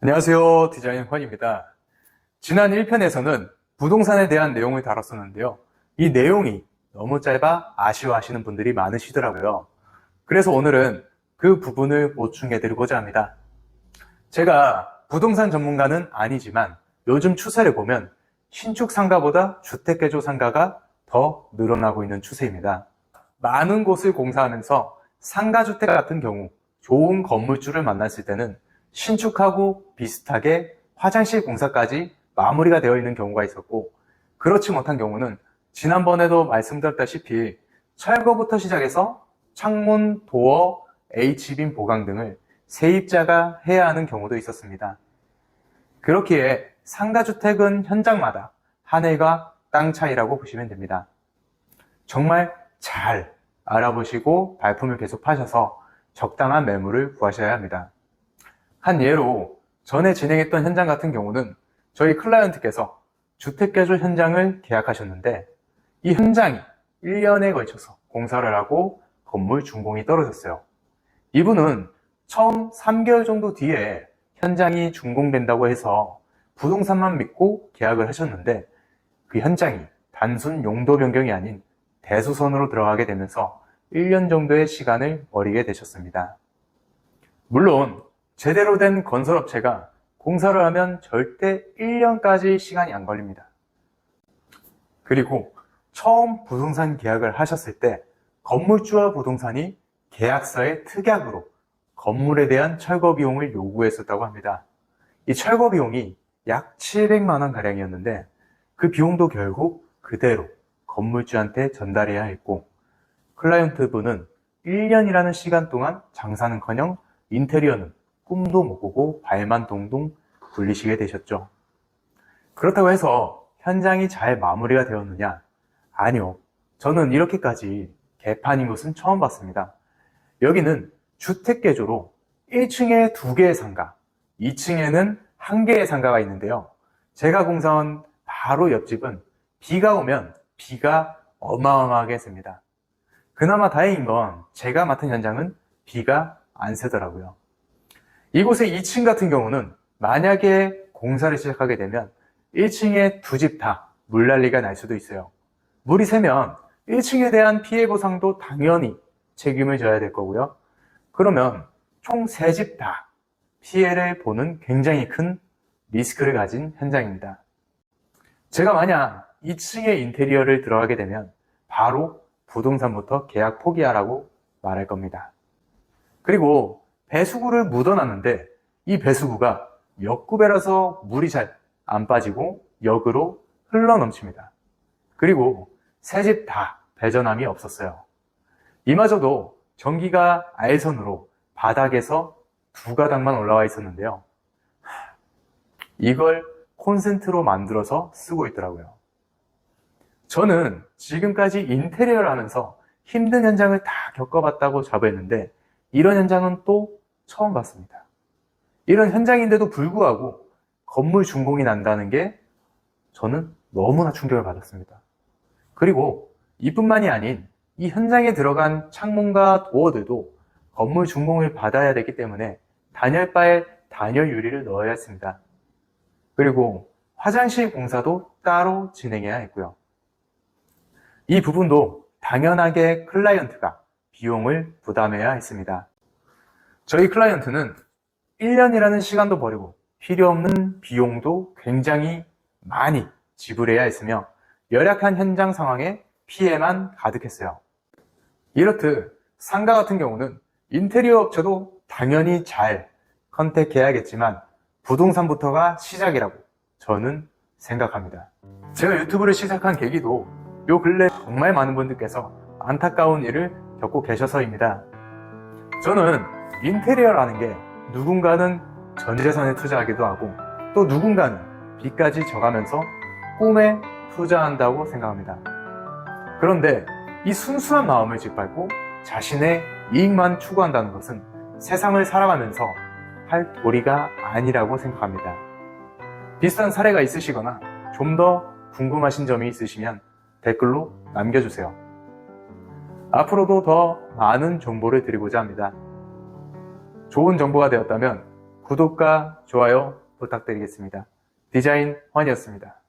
안녕하세요. 디자인 환입니다. 지난 1편에서는 부동산에 대한 내용을 다뤘었는데요. 이 내용이 너무 짧아 아쉬워하시는 분들이 많으시더라고요. 그래서 오늘은 그 부분을 보충해드리고자 합니다. 제가 부동산 전문가는 아니지만 요즘 추세를 보면 신축 상가보다 주택개조 상가가 더 늘어나고 있는 추세입니다. 많은 곳을 공사하면서 상가주택 같은 경우 좋은 건물주를 만났을 때는 신축하고 비슷하게 화장실 공사까지 마무리가 되어 있는 경우가 있었고, 그렇지 못한 경우는 지난번에도 말씀드렸다시피 철거부터 시작해서 창문, 도어, H빔 보강 등을 세입자가 해야 하는 경우도 있었습니다. 그렇기에 상가주택은 현장마다 하늘과 땅 차이라고 보시면 됩니다. 정말 잘 알아보시고 발품을 계속 파셔서 적당한 매물을 구하셔야 합니다. 한 예로 전에 진행했던 현장 같은 경우는 저희 클라이언트께서 주택개조 현장을 계약하셨는데 이 현장이 1년에 걸쳐서 공사를 하고 건물 준공이 떨어졌어요. 이분은 처음 3개월 정도 뒤에 현장이 준공된다고 해서 부동산만 믿고 계약을 하셨는데 그 현장이 단순 용도 변경이 아닌 대수선으로 들어가게 되면서 1년 정도의 시간을 버리게 되셨습니다. 물론 제대로 된 건설업체가 공사를 하면 절대 1년까지 시간이 안 걸립니다. 그리고 처음 부동산 계약을 하셨을 때 건물주와 부동산이 계약서의 특약으로 건물에 대한 철거 비용을 요구했었다고 합니다. 이 철거 비용이 약 700만 원 가량이었는데 그 비용도 결국 그대로 건물주한테 전달해야 했고, 클라이언트 분은 1년이라는 시간 동안 장사는커녕 인테리어는 꿈도 못 꾸고 발만 동동 굴리시게 되셨죠. 그렇다고 해서 현장이 잘 마무리가 되었느냐? 아니요. 저는 이렇게까지 개판인 것은 처음 봤습니다. 여기는 주택개조로 1층에 2개의 상가, 2층에는 1개의 상가가 있는데요. 제가 공사한 바로 옆집은 비가 오면 비가 어마어마하게 셉니다. 그나마 다행인 건 제가 맡은 현장은 비가 안 새더라고요. 이곳의 2층 같은 경우는 만약에 공사를 시작하게 되면 1층에 2집 다 물난리가 날 수도 있어요. 물이 새면 1층에 대한 피해 보상도 당연히 책임을 져야 될 거고요. 그러면 총 3집 다 피해를 보는 굉장히 큰 리스크를 가진 현장입니다. 제가 만약 2층의 인테리어를 들어가게 되면 바로 부동산부터 계약 포기하라고 말할 겁니다. 그리고 배수구를 묻어놨는데 이 배수구가 역구배라서 물이 잘 안 빠지고 역으로 흘러 넘칩니다. 그리고 새 집 다 배전함이 없었어요. 이마저도 전기가 알선으로 바닥에서 2가닥만 올라와 있었는데요. 이걸 콘센트로 만들어서 쓰고 있더라고요. 저는 지금까지 인테리어를 하면서 힘든 현장을 다 겪어봤다고 자부했는데 이런 현장은 또 처음 봤습니다. 이런 현장인데도 불구하고 건물 준공이 난다는 게 저는 너무나 충격을 받았습니다. 그리고 이뿐만이 아닌 이 현장에 들어간 창문과 도어들도 건물 준공을 받아야 되기 때문에 단열바에 단열 유리를 넣어야 했습니다. 그리고 화장실 공사도 따로 진행해야 했고요. 이 부분도 당연하게 클라이언트가 비용을 부담해야 했습니다. 저희 클라이언트는 1년이라는 시간도 버리고 필요 없는 비용도 굉장히 많이 지불해야 했으며 열악한 현장 상황에 피해만 가득했어요. 이렇듯 상가 같은 경우는 인테리어 업체도 당연히 잘 컨택해야겠지만 부동산부터가 시작이라고 저는 생각합니다. 제가 유튜브를 시작한 계기도 요 근래 정말 많은 분들께서 안타까운 일을 겪고 계셔서입니다. 저는 인테리어라는 게 누군가는 전 재산에 투자하기도 하고 또 누군가는 빚까지 져가면서 꿈에 투자한다고 생각합니다. 그런데 이 순수한 마음을 짓밟고 자신의 이익만 추구한다는 것은 세상을 살아가면서 할 도리가 아니라고 생각합니다. 비슷한 사례가 있으시거나 좀 더 궁금하신 점이 있으시면 댓글로 남겨주세요. 앞으로도 더 많은 정보를 드리고자 합니다. 좋은 정보가 되었다면 구독과 좋아요 부탁드리겠습니다. 디자인 환이었습니다.